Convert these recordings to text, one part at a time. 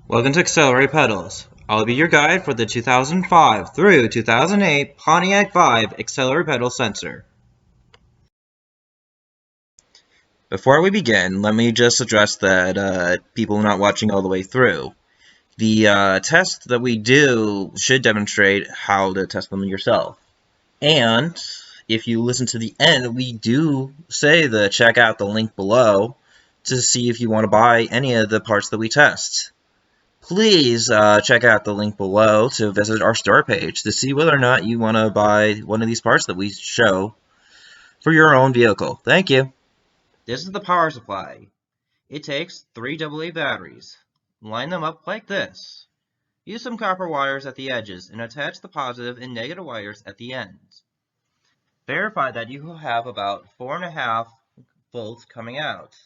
Welcome to Accelerator Pedals. I'll be your guide for the 2005 through 2008 Pontiac Vibe Accelerator pedal sensor. Before we begin, let me just address that people not watching all the way through. The test that we do should demonstrate how to test them yourself. And if you listen to the end, we do say to check out the link below to see if you want to buy any of the parts that we test. Please check out the link below to visit our store page to see whether or not you want to buy one of these parts that we show for your own vehicle. Thank you. This is the power supply. It takes 3 AA batteries. Line them up like this. Use some copper wires at the edges and attach the positive and negative wires at the ends. Verify that you will have about 4.5 volts coming out.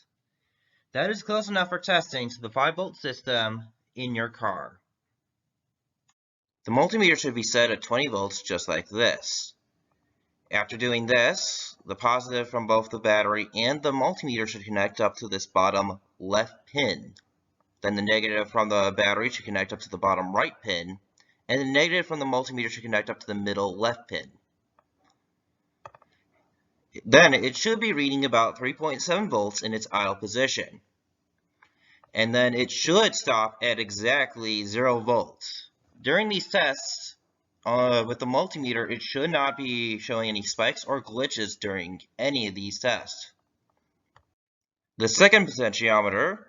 That is close enough for testing to the 5-volt system in your car. The multimeter should be set at 20 volts just like this. After doing this, the positive from both the battery and the multimeter should connect up to this bottom left pin. Then the negative from the battery should connect up to the bottom right pin, and the negative from the multimeter should connect up to the middle left pin. Then it should be reading about 3.7 volts in its idle position. And then it should stop at exactly 0 volts. During these tests, with the multimeter, it should not be showing any spikes or glitches during any of these tests. The second potentiometer,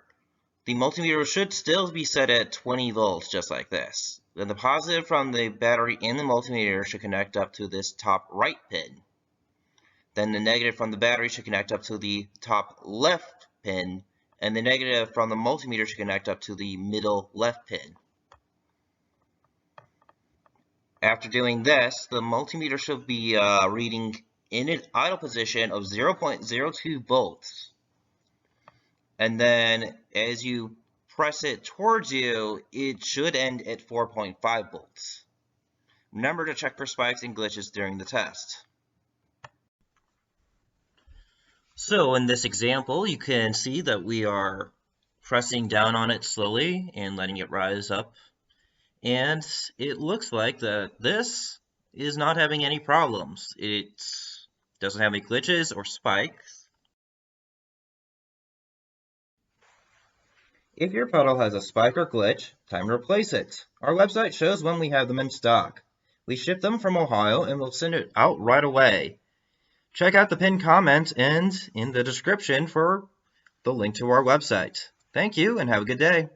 the multimeter should still be set at 20 volts, just like this. Then the positive from the battery and the multimeter should connect up to this top right pin. Then the negative from the battery should connect up to the top left pin, and the negative from the multimeter should connect up to the middle left pin. After doing this, the multimeter should be reading in an idle position of 0.02 volts. And then as you press it towards you, it should end at 4.5 volts. Remember to check for spikes and glitches during the test. So in this example, you can see that we are pressing down on it slowly and letting it rise up. And it looks like that this is not having any problems. It doesn't have any glitches or spikes. If your pedal has a spike or glitch, time to replace it. Our website shows when we have them in stock. We ship them from Ohio and we'll send it out right away. Check out the pinned comment and in the description for the link to our website. Thank you and have a good day.